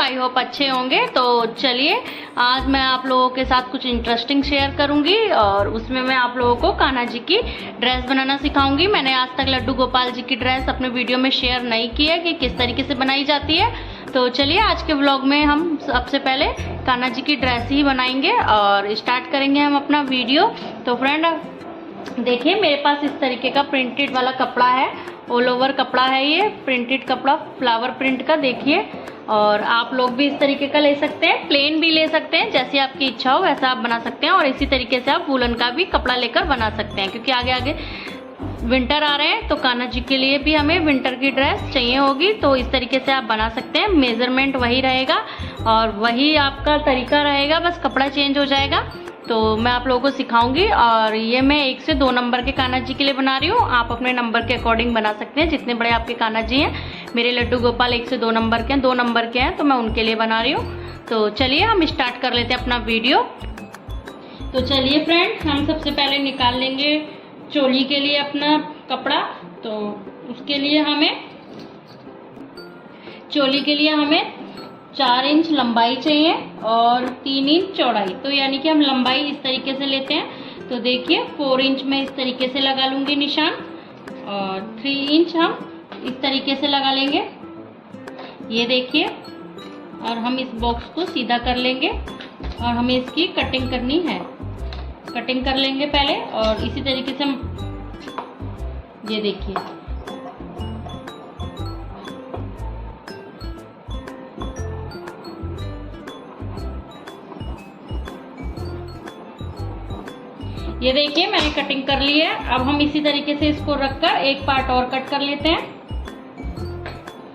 I hope अच्छे होंगे। तो चलिए आज मैं आप लोगों के साथ कुछ इंटरेस्टिंग शेयर करूंगी और उसमें मैं आप लोगों को कान्हा जी की ड्रेस बनाना सिखाऊंगी। मैंने आज तक लड्डू गोपाल जी की ड्रेस अपने वीडियो में शेयर नहीं की है कि किस तरीके से बनाई जाती है। तो चलिए आज के व्लॉग में हम सबसे पहले कान्हा जी की ड्रेस ही बनाएंगे और स्टार्ट करेंगे हम अपना वीडियो। तो फ्रेंड देखिए मेरे पास इस तरीके का प्रिंटेड वाला कपड़ा है, ऑल ओवर कपड़ा है, ये प्रिंटेड कपड़ा फ्लावर प्रिंट का देखिए। और आप लोग भी इस तरीके का ले सकते हैं, प्लेन भी ले सकते हैं, जैसी आपकी इच्छा हो वैसा आप बना सकते हैं। और इसी तरीके से आप वूलन का भी कपड़ा लेकर बना सकते हैं, क्योंकि आगे आगे विंटर आ रहे हैं तो कान्हा जी के लिए भी हमें विंटर की ड्रेस चाहिए होगी। तो इस तरीके से आप बना सकते हैं, मेजरमेंट वही रहेगा और वही आपका तरीका रहेगा, बस कपड़ा चेंज हो जाएगा। तो मैं आप लोगों को सिखाऊंगी और ये मैं 1 से 2 नंबर के कान्हा जी के लिए बना रही हूँ। आप अपने नंबर के अकॉर्डिंग बना सकते हैं, जितने बड़े आपके कान्हा जी हैं। मेरे लड्डू गोपाल 1 से 2 नंबर के हैं, 2 नंबर के हैं, तो मैं उनके लिए बना रही हूँ। तो चलिए हम स्टार्ट कर लेते हैं अपना वीडियो। तो चलिए फ्रेंड हम सबसे पहले निकाल लेंगे चोली के लिए अपना कपड़ा। तो उसके लिए हमें चोली के लिए हमें 4 इंच लंबाई चाहिए और 3 इंच चौड़ाई। तो यानी कि हम लंबाई इस तरीके से लेते हैं। तो देखिए 4 इंच में इस तरीके से लगा लूंगी निशान और 3 इंच हम इस तरीके से लगा लेंगे, ये देखिए। और हम इस बॉक्स को सीधा कर लेंगे और हमें इसकी कटिंग करनी है। कटिंग कर लेंगे पहले और इसी तरीके से हम ये देखिए ये देखिए मैंने कटिंग कर ली है। अब हम इसी तरीके से इसको रखकर एक पार्ट और कट कर लेते हैं।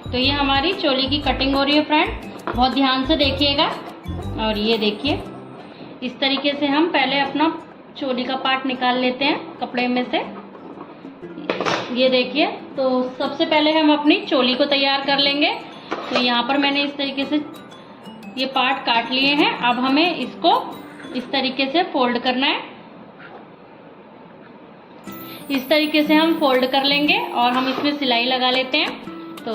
तो ये हमारी चोली की कटिंग हो रही है फ्रेंड, बहुत ध्यान से देखिएगा। और ये देखिए इस तरीके से हम पहले अपना चोली का पार्ट निकाल लेते हैं कपड़े में से, ये देखिए। तो सबसे पहले हम अपनी चोली को तैयार कर लेंगे। तो यहाँ पर मैंने इस तरीके से ये पार्ट काट लिए हैं। अब हमें इसको इस तरीके से फोल्ड करना है, इस तरीके से हम फोल्ड कर लेंगे और हम इसमें सिलाई लगा लेते हैं। तो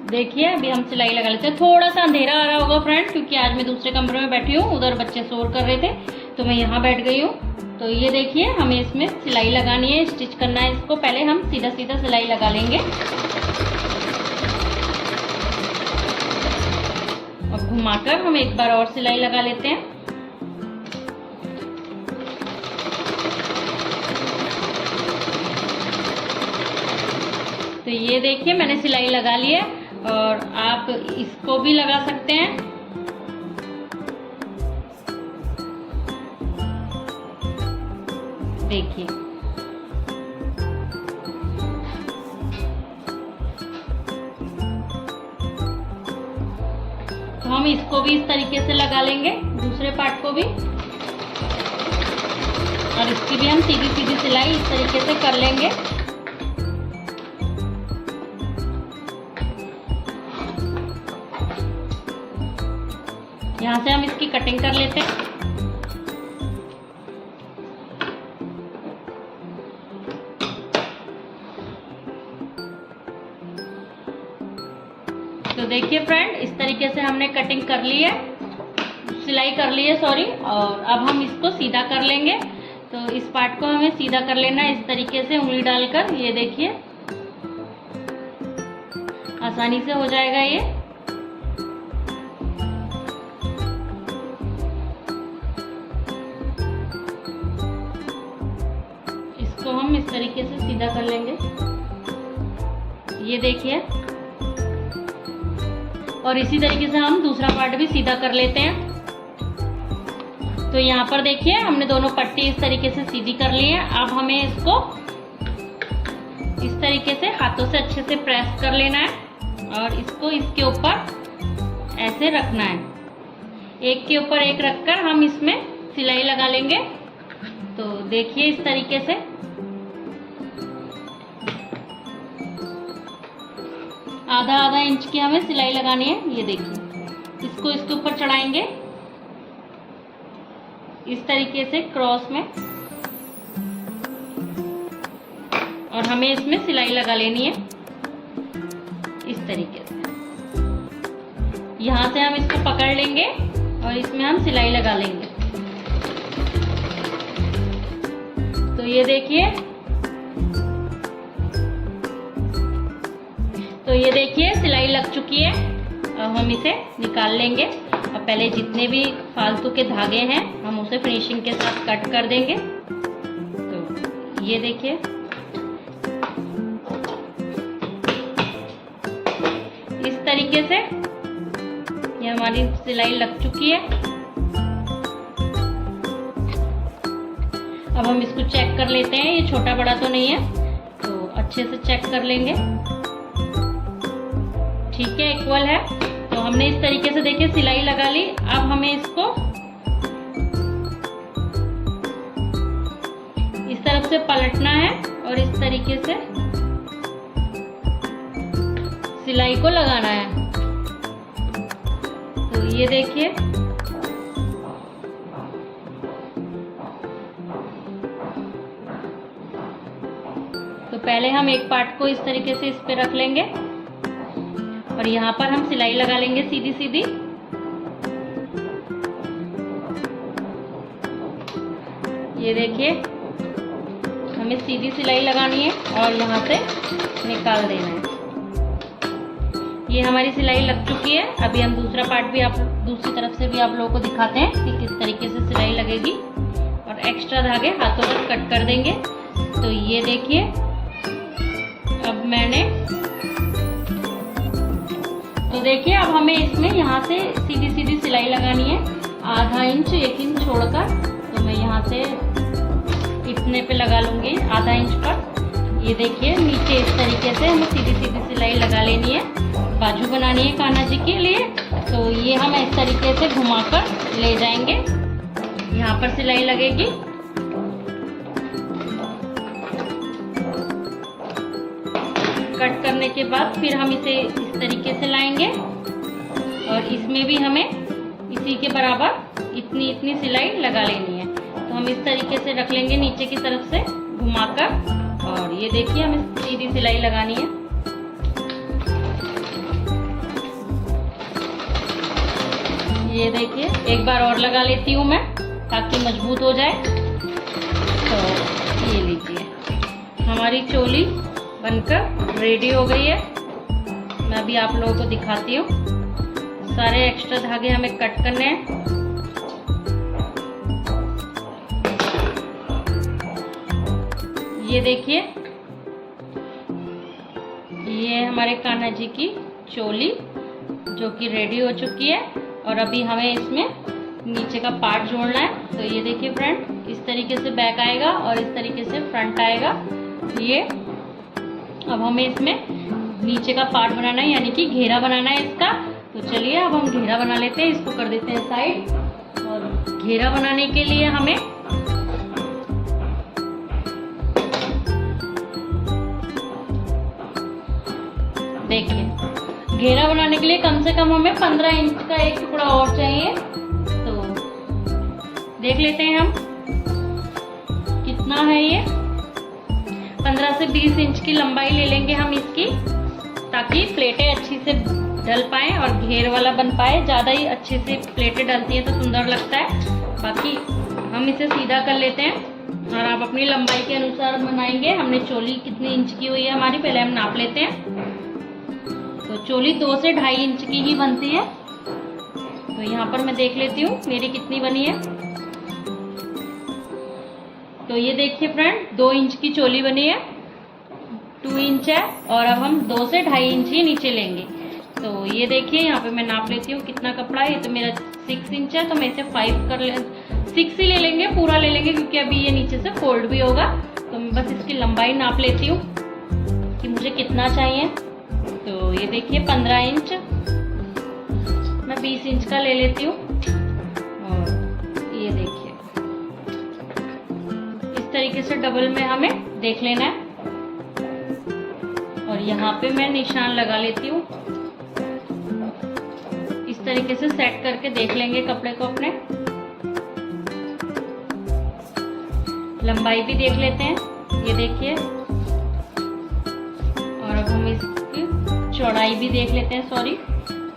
देखिए अभी हम सिलाई लगा लेते हैं। थोड़ा सा अंधेरा आ रहा होगा फ्रेंड, क्योंकि आज मैं दूसरे कमरे में बैठी हूँ, उधर बच्चे शोर कर रहे थे तो मैं यहाँ बैठ गई हूँ। तो ये देखिए हमें इसमें सिलाई लगानी है, स्टिच करना है इसको। पहले हम सीधा सीधा सिलाई लगा लेंगे और घुमाकर हम एक बार और सिलाई लगा लेते हैं। तो ये देखिए मैंने सिलाई लगा ली है और आप इसको भी लगा सकते हैं। देखिए तो हम इसको भी इस तरीके से लगा लेंगे, दूसरे पार्ट को भी। और इसकी भी हम सीधी सीधी सिलाई इस तरीके से कर लेंगे। यहाँ से हम इसकी कटिंग कर लेते हैं। तो देखिए फ्रेंड इस तरीके से हमने कटिंग कर ली है, सिलाई कर ली है सॉरी। और अब हम इसको सीधा कर लेंगे। तो इस पार्ट को हमें सीधा कर लेना है इस तरीके से उंगली डालकर, ये देखिए आसानी से हो जाएगा ये। इसको हम इस तरीके से सीधा कर लेंगे, ये देखिए। और इसी तरीके से हम दूसरा पार्ट भी सीधा कर लेते हैं। तो यहाँ पर देखिए हमने दोनों पट्टी इस तरीके से सीधी कर ली है। अब हमें इसको इस तरीके से हाथों से अच्छे से प्रेस कर लेना है और इसको इसके ऊपर ऐसे रखना है, एक के ऊपर एक रखकर हम इसमें सिलाई लगा लेंगे। तो देखिए इस तरीके से आधा आधा इंच की हमें सिलाई लगानी है, ये देखिए। इसको इसके ऊपर चढ़ाएंगे इस तरीके से क्रॉस में और हमें इसमें सिलाई लगा लेनी है इस तरीके से। यहाँ से हम इसको पकड़ लेंगे और इसमें हम सिलाई लगा लेंगे। तो ये देखिए, सिलाई लग चुकी है। अब हम इसे निकाल लेंगे और पहले जितने भी फालतू के धागे हैं हम उसे फिनिशिंग के साथ कट कर देंगे। तो ये देखिए, इस तरीके से ये हमारी सिलाई लग चुकी है। अब हम इसको चेक कर लेते हैं, ये छोटा बड़ा तो नहीं है, तो अच्छे से चेक कर लेंगे। ठीक है, इक्वल है। तो हमने इस तरीके से देखिए सिलाई लगा ली। अब हमें इसको इस तरफ से पलटना है और इस तरीके से सिलाई को लगाना है। तो ये देखिए, तो पहले हम एक पार्ट को इस तरीके से इस पे रख लेंगे और यहाँ पर हम सिलाई लगा लेंगे सीधी सीधी। ये देखिए, हमें सीधी सिलाई लगानी है और यहाँ से निकाल देना है। ये हमारी सिलाई लग चुकी है। अभी हम दूसरा पार्ट भी दूसरी तरफ से भी आप लोगों को दिखाते हैं कि किस तरीके से सिलाई लगेगी और एक्स्ट्रा धागे हाथों पर कट कर देंगे। तो ये देखिए, अब मैंने देखिए अब हमें इसमें यहाँ से सीधी सीधी सिलाई लगानी है, आधा इंच 1 इंच छोड़कर। तो मैं यहाँ से इतने पे लगा लूँगी, आधा इंच पर। ये देखिए, नीचे इस तरीके से हमें सीधी सीधी सिलाई लगा लेनी है। बाजू बनानी है कान्हा जी के लिए, तो ये हम इस तरीके से घुमाकर ले जाएंगे। यहाँ पर सिलाई लगेगी। कट करने के बाद फिर हम इसे इस तरीके से लाएंगे और इसमें भी हमें इसी के बराबर इतनी सिलाई लगा लेनी है। तो हम इस तरीके से रख लेंगे नीचे की तरफ से घुमाकर। और ये देखिए, हमें सीधी सिलाई लगानी है। ये देखिए, एक बार और लगा लेती हूँ मैं ताकि मजबूत हो जाए। तो ये लीजिए, हमारी चोली बनकर रेडी हो गई है। मैं अभी आप लोगों को दिखाती हूँ। सारे एक्स्ट्रा धागे हमें कट करने हैं। ये देखिए, ये हमारे कान्हा जी की चोली जो कि रेडी हो चुकी है। और अभी हमें इसमें नीचे का पार्ट जोड़ना है। तो ये देखिए फ्रेंड, इस तरीके से बैक आएगा और इस तरीके से फ्रंट आएगा। ये अब हमें इसमें नीचे का पार्ट बनाना है, यानी कि घेरा बनाना है इसका। तो चलिए अब हम घेरा बना लेते हैं। इसको कर देते हैं साइड। और घेरा बनाने के लिए हमें देखिए, घेरा बनाने के लिए कम से कम हमें 15 इंच का एक टुकड़ा और चाहिए। तो देख लेते हैं हम कितना है। ये 15 से 20 इंच की लंबाई ले लेंगे हम इसकी, ताकि प्लेटें अच्छी से डल पाए और घेर वाला बन पाए। ज़्यादा ही अच्छे से प्लेटें डलती हैं तो सुंदर लगता है। बाकी हम इसे सीधा कर लेते हैं और आप अपनी लंबाई के अनुसार बनाएंगे। हमने चोली कितनी इंच की हुई है हमारी, पहले हम नाप लेते हैं। तो चोली 2 से 2.5 इंच की ही बनती है। तो यहाँ पर मैं देख लेती हूँ मेरी कितनी बनी है। तो ये देखिए फ्रेंड, 2 इंच की चोली बनी है, 2 इंच है। और अब हम 2 से 2.5 इंच ही नीचे लेंगे। तो ये देखिए, यहाँ पे मैं नाप लेती हूँ कितना कपड़ा है। ये तो मेरा 6 इंच है, तो मैं इसे 6 ही ले लेंगे, पूरा ले लेंगे, क्योंकि अभी ये नीचे से फोल्ड भी होगा। तो मैं बस इसकी लंबाई नाप लेती हूँ कि मुझे कितना चाहिए। तो ये देखिए 15 इंच, मैं 20 इंच का ले लेती हूँ। और ये देखिए, इस तरीके से डबल में हमें देख लेना है। और यहाँ पे मैं निशान लगा लेती हूँ। इस तरीके से सेट करके देख लेंगे कपड़े को अपने। लंबाई भी देख लेते हैं, ये देखिए। और अब हम इसकी चौड़ाई भी देख लेते हैं, सॉरी।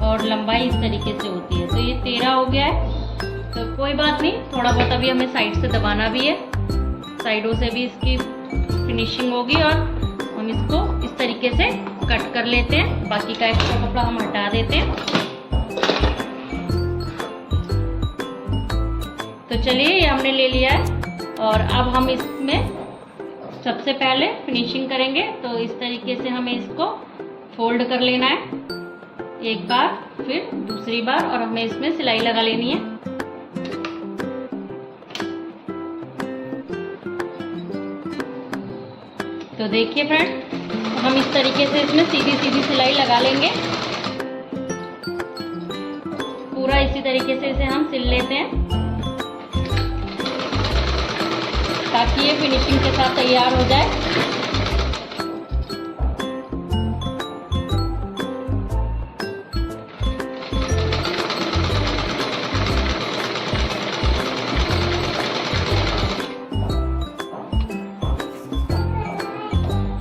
और लंबाई इस तरीके से होती है। तो ये 13 हो गया है, तो कोई बात नहीं, थोड़ा बहुत अभी हमें साइड से दबाना भी है, साइडों से भी इसकी फिनिशिंग होगी। और हम इसको इस तरीके से कट कर लेते हैं, बाकी का एक्स्ट्रा कपड़ा हम हटा देते हैं। तो चलिए ये हमने ले लिया है, और अब हम इसमें सबसे पहले फिनिशिंग करेंगे। तो इस तरीके से हमें इसको फोल्ड कर लेना है, एक बार फिर दूसरी बार, और हमें इसमें सिलाई लगा लेनी है। तो देखिए फ्रेंड, हम इस तरीके से इसमें सीधी सीधी सिलाई लगा लेंगे, पूरा इसी तरीके से इसे हम सिल लेते हैं ताकि ये फिनिशिंग के साथ तैयार हो जाए।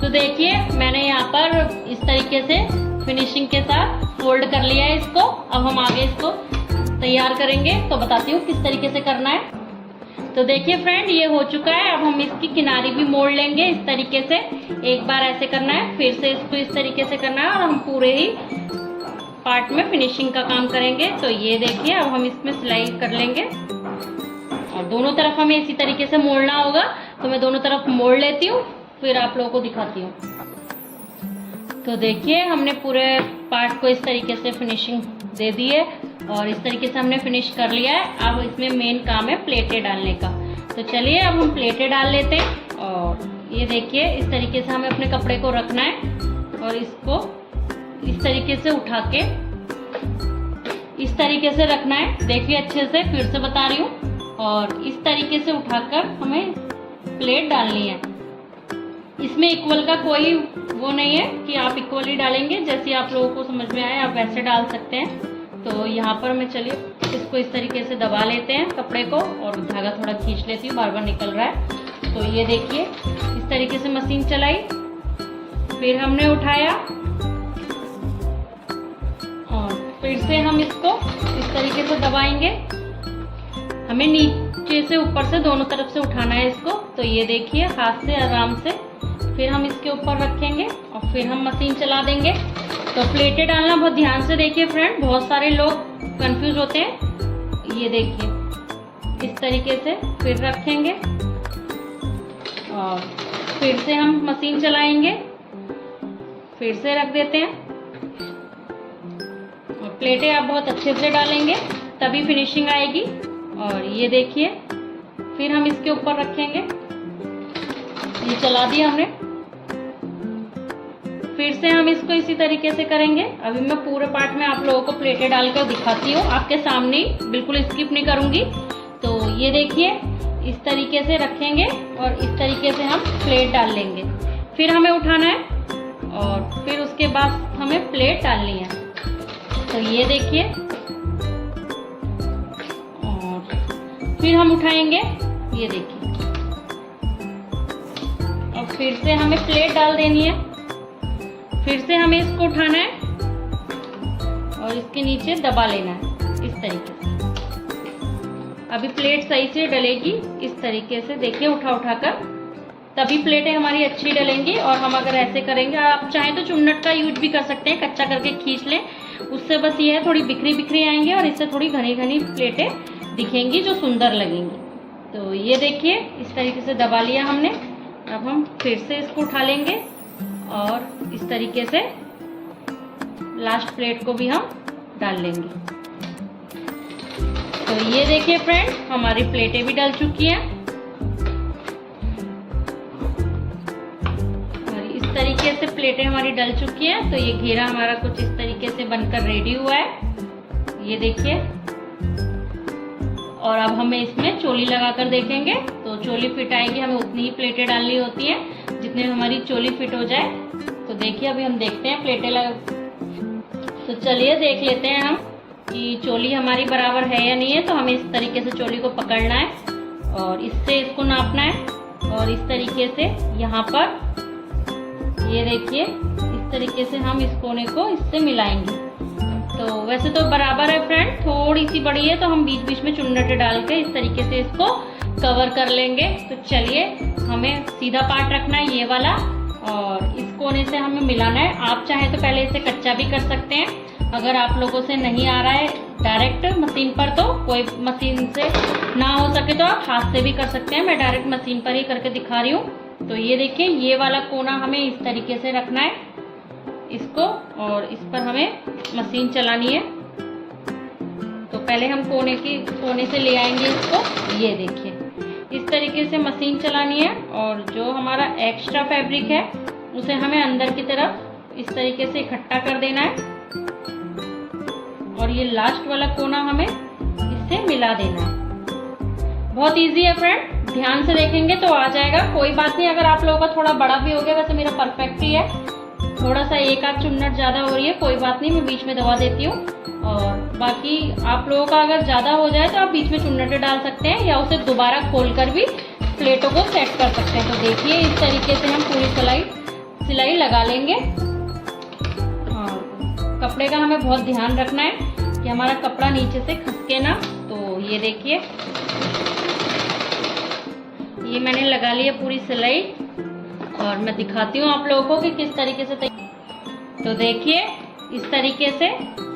तो देखिए मैंने यहाँ पर इस तरीके से फिनिशिंग के साथ फोल्ड कर लिया है इसको। अब हम आगे इसको तैयार करेंगे, तो बताती हूँ किस तरीके से करना है। तो देखिए फ्रेंड, ये हो चुका है। अब हम इसकी किनारी भी मोड़ लेंगे इस तरीके से, एक बार ऐसे करना है, फिर से इसको इस तरीके से करना है, और हम पूरे ही पार्ट में फिनिशिंग का काम करेंगे। तो ये देखिए, अब हम इसमें सिलाई कर लेंगे, और दोनों तरफ हमें इसी तरीके से मोड़ना होगा। तो मैं दोनों तरफ मोड़ लेती हूँ, फिर आप लोगों को दिखाती हूँ। तो देखिए हमने पूरे पार्ट को इस तरीके से फिनिशिंग दे दी है, और इस तरीके से हमने फिनिश कर लिया है। अब इसमें मेन काम है प्लेटें डालने का। तो चलिए अब हम प्लेटें डाल लेते हैं। और ये देखिए इस तरीके से हमें अपने कपड़े को रखना है, और इसको इस तरीके से उठा के इस तरीके से रखना है। देखिए अच्छे से, फिर से बता रही हूँ, और इस तरीके से उठाकर हमें प्लेट डालनी है। इसमें इक्वल का कोई वो नहीं है कि आप इक्वली डालेंगे, जैसे आप लोगों को समझ में आए आप वैसे डाल सकते हैं। तो यहाँ पर मैं चलिए इसको इस तरीके से दबा लेते हैं कपड़े को, और धागा थोड़ा खींच लेती हूँ, बार बार निकल रहा है। तो ये देखिए इस तरीके से मशीन चलाई, फिर हमने उठाया, और फिर से हम इसको इस तरीके से दबाएंगे। हमें नीचे से ऊपर से दोनों तरफ से उठाना है इसको। तो ये देखिए हाथ से आराम से, फिर हम इसके ऊपर रखेंगे, और फिर हम मशीन चला देंगे। तो प्लेटें डालना बहुत ध्यान से देखिए फ्रेंड, बहुत सारे लोग कंफ्यूज होते हैं। ये देखिए इस तरीके से फिर रखेंगे, और फिर से हम मशीन चलाएंगे, फिर से रख देते हैं। और प्लेटें आप बहुत अच्छे से डालेंगे तभी फिनिशिंग आएगी। और ये देखिए फिर हम इसके ऊपर रखेंगे, ये चला दिया हमने, फिर से हम इसको इसी तरीके से करेंगे। अभी मैं पूरे पार्ट में आप लोगों को प्लेटें डालकर दिखाती हूँ, आपके सामने ही, बिल्कुल स्किप नहीं करूंगी। तो ये देखिए इस तरीके से रखेंगे, और इस तरीके से हम प्लेट डाल लेंगे। फिर हमें उठाना है, और फिर उसके बाद हमें प्लेट डालनी है। तो ये देखिए, और फिर हम उठाएंगे, ये देखिए, और फिर से हमें प्लेट डाल देनी है। फिर से हमें इसको उठाना है, और इसके नीचे दबा लेना है इस तरीके से। अभी प्लेट सही से डलेगी इस तरीके से, देखिए उठा उठाकर, तभी प्लेटें हमारी अच्छी डलेंगी। और हम अगर ऐसे करेंगे, आप चाहें तो चुन्नट का यूज भी कर सकते हैं, कच्चा करके खींच लें, उससे बस ये है थोड़ी बिखरी बिखरी आएंगी, और इससे थोड़ी घनी घनी प्लेटें दिखेंगी जो सुंदर लगेंगी। तो ये देखिए इस तरीके से दबा लिया हमने। अब हम फिर से इसको उठा लेंगे, और इस तरीके से लास्ट प्लेट को भी हम डाल लेंगे। तो ये देखिए फ्रेंड, हमारी प्लेटें भी डल चुकी हैं, और इस तरीके से प्लेटें हमारी डल चुकी हैं। तो ये घेरा हमारा कुछ इस तरीके से बनकर रेडी हुआ है, ये देखिए। और अब हमें इसमें चोली लगाकर देखेंगे, तो चोली फिट आएगी। हमें उतनी ही प्लेटें डालनी होती हैं जितने हमारी चोली फिट हो जाए। तो देखिए अभी हम देखते हैं प्लेटें लगा, तो चलिए देख लेते हैं हम कि चोली हमारी बराबर है या नहीं है। तो हमें इस तरीके से चोली को पकड़ना है, और इससे इसको नापना है, और इस तरीके से यहाँ पर ये देखिए इस तरीके से हम इस कोने को इससे मिलाएंगे। तो तो वैसे तो बराबर है फ्रेंड, थोड़ी सी बड़ी है तो हम बीच बीच में चुन्नट डाल के इस तरीके से इसको कवर कर लेंगे। तो चलिए, हमें सीधा पार्ट रखना है ये वाला और इस कोने से हमें मिलाना है। आप चाहें तो पहले इसे कच्चा भी कर सकते हैं। अगर आप लोगों से नहीं आ रहा है डायरेक्ट मशीन पर, तो कोई मशीन से ना हो सके तो आप हाथ से भी कर सकते हैं। मैं डायरेक्ट मशीन पर ही करके दिखा रही हूँ। तो ये देखिए, ये वाला कोना हमें इस तरीके से रखना है इसको, और इस पर हमें मशीन चलानी है। तो पहले हम कोने से ले आएंगे इसको। ये देखिए, इस तरीके से मशीन चलानी है और जो हमारा एक्स्ट्रा फैब्रिक है उसे हमें अंदर की तरफ इस तरीके से इकट्ठा कर देना है और ये लास्ट वाला कोना हमें इससे मिला देना है। बहुत इजी है फ्रेंड, ध्यान से देखेंगे तो आ जाएगा। कोई बात नहीं, अगर आप लोगों का थोड़ा बड़ा भी हो गया, वैसे मेरा परफेक्ट ही है। थोड़ा सा एक आध चुन्नट ज़्यादा हो रही है, कोई बात नहीं, मैं बीच में दबा देती हूँ। और बाकी आप लोगों का अगर ज़्यादा हो जाए तो आप बीच में चुन्नटें डाल सकते हैं या उसे दोबारा खोलकर भी प्लेटों को सेट कर सकते हैं। तो देखिए, इस तरीके से हम पूरी सिलाई लगा लेंगे। और कपड़े का हमें बहुत ध्यान रखना है कि हमारा कपड़ा नीचे से खसके ना। तो ये देखिए, ये मैंने लगा ली है पूरी सिलाई और मैं दिखाती हूँ आप लोगों को कि किस तरीके से। तो देखिए, इस तरीके से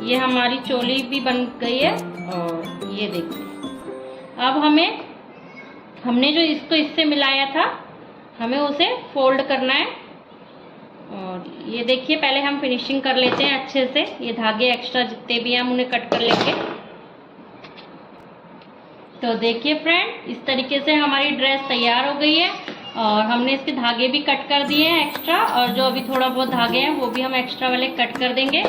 ये हमारी चोली भी बन गई है। और ये देखिए, अब हमने जो इसको इससे मिलाया था, हमें उसे फोल्ड करना है। और ये देखिए, पहले हम फिनिशिंग कर लेते हैं अच्छे से। ये धागे एक्स्ट्रा जितने भी हैं हम उन्हें कट कर लेंगे। तो देखिए फ्रेंड, इस तरीके से हमारी ड्रेस तैयार हो गई है और हमने इसके धागे भी कट कर दिए हैं एक्स्ट्रा, और जो अभी थोड़ा बहुत धागे हैं वो भी हम एक्स्ट्रा वाले कट कर देंगे।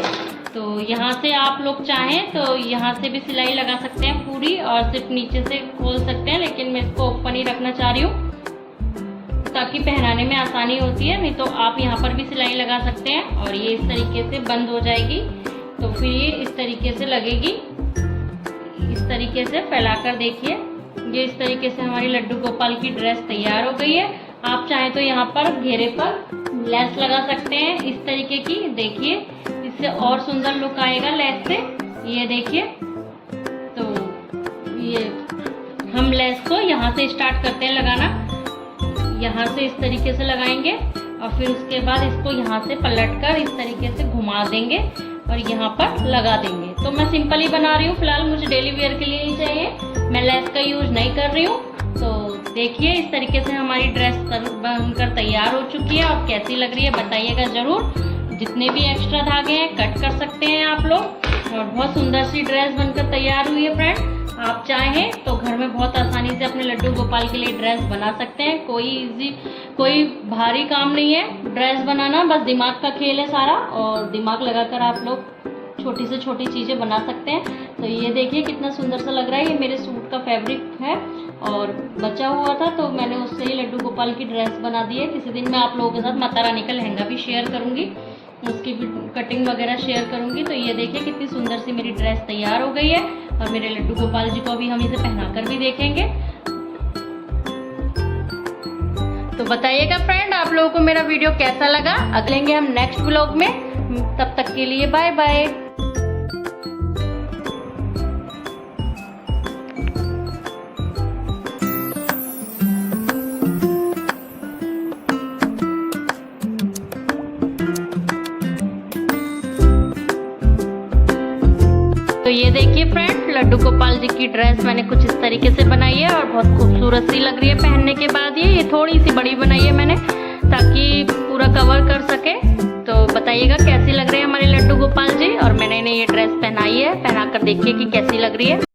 तो यहाँ से आप लोग चाहें तो यहाँ से भी सिलाई लगा सकते हैं पूरी, और सिर्फ नीचे से खोल सकते हैं, लेकिन मैं इसको ओपन ही रखना चाह रही हूँ ताकि पहनाने में आसानी होती है। नहीं तो आप यहाँ पर भी सिलाई लगा सकते हैं और ये इस तरीके से बंद हो जाएगी। तो फिर ये इस तरीके से लगेगी। इस तरीके से फैलाकर देखिए, ये इस तरीके से हमारी लड्डू गोपाल की ड्रेस तैयार हो गई है। आप चाहें तो यहाँ पर घेरे पर लेस लगा सकते हैं इस तरीके की। देखिए, इससे और सुंदर लुक आएगा लेस से। ये देखिए, तो ये हम लेस को यहाँ से स्टार्ट करते हैं लगाना। यहाँ से इस तरीके से लगाएंगे और फिर उसके बाद इसको यहाँ से पलटकर इस तरीके से घुमा देंगे और यहाँ पर लगा देंगे। तो मैं सिंपल ही बना रही हूँ फिलहाल, मुझे डेली वेयर के लिए ही चाहिए, मैं लेस का यूज नहीं कर रही हूँ। तो देखिए, इस तरीके से हमारी ड्रेस बनकर तैयार हो चुकी है। और कैसी लग रही है बताइएगा जरूर। जितने भी एक्स्ट्रा धागे हैं कट कर सकते हैं आप लोग। और बहुत सुंदर सी ड्रेस बनकर तैयार हुई है फ्रेंड। आप चाहें तो घर में बहुत आसानी से अपने लड्डू गोपाल के लिए ड्रेस बना सकते हैं। कोई भारी काम नहीं है ड्रेस बनाना, बस दिमाग का खेल है सारा, और दिमाग लगाकर आप लोग छोटी से छोटी चीज़ें बना सकते हैं। तो ये देखिए कितना सुंदर सा लग रहा है। ये मेरे सूट का फैब्रिक है और बचा हुआ था, तो मैंने उससे ही लड्डू गोपाल की ड्रेस बना दी है। किसी दिन मैं आप लोगों के साथ माता रानी का लहंगा भी शेयर करूंगी, उसकी भी कटिंग वगैरह शेयर करूंगी। तो ये देखिए कितनी सुंदर सी मेरी ड्रेस तैयार हो गई है और मेरे लड्डू गोपाल जी को भी हम इसे पहनाकर भी देखेंगे। तो बताइएगा फ्रेंड आप लोगों को मेरा वीडियो कैसा लगा। अगलेंगे हम नेक्स्ट व्लॉग में, तब तक के लिए बाय बाय। तो ये देखिए फ्रेंड, लड्डू गोपाल जी की ड्रेस मैंने कुछ इस तरीके से बनाई है और बहुत खूबसूरत सी लग रही है पहनने के बाद। ये थोड़ी सी बड़ी बनाई है मैंने ताकि पूरा कवर कर सके। तो बताइएगा कैसी लग रही है हमारे लड्डू गोपाल जी। और मैंने इन्हें ये ड्रेस पहनाई है, पहना कर देखिए कि कैसी लग रही है।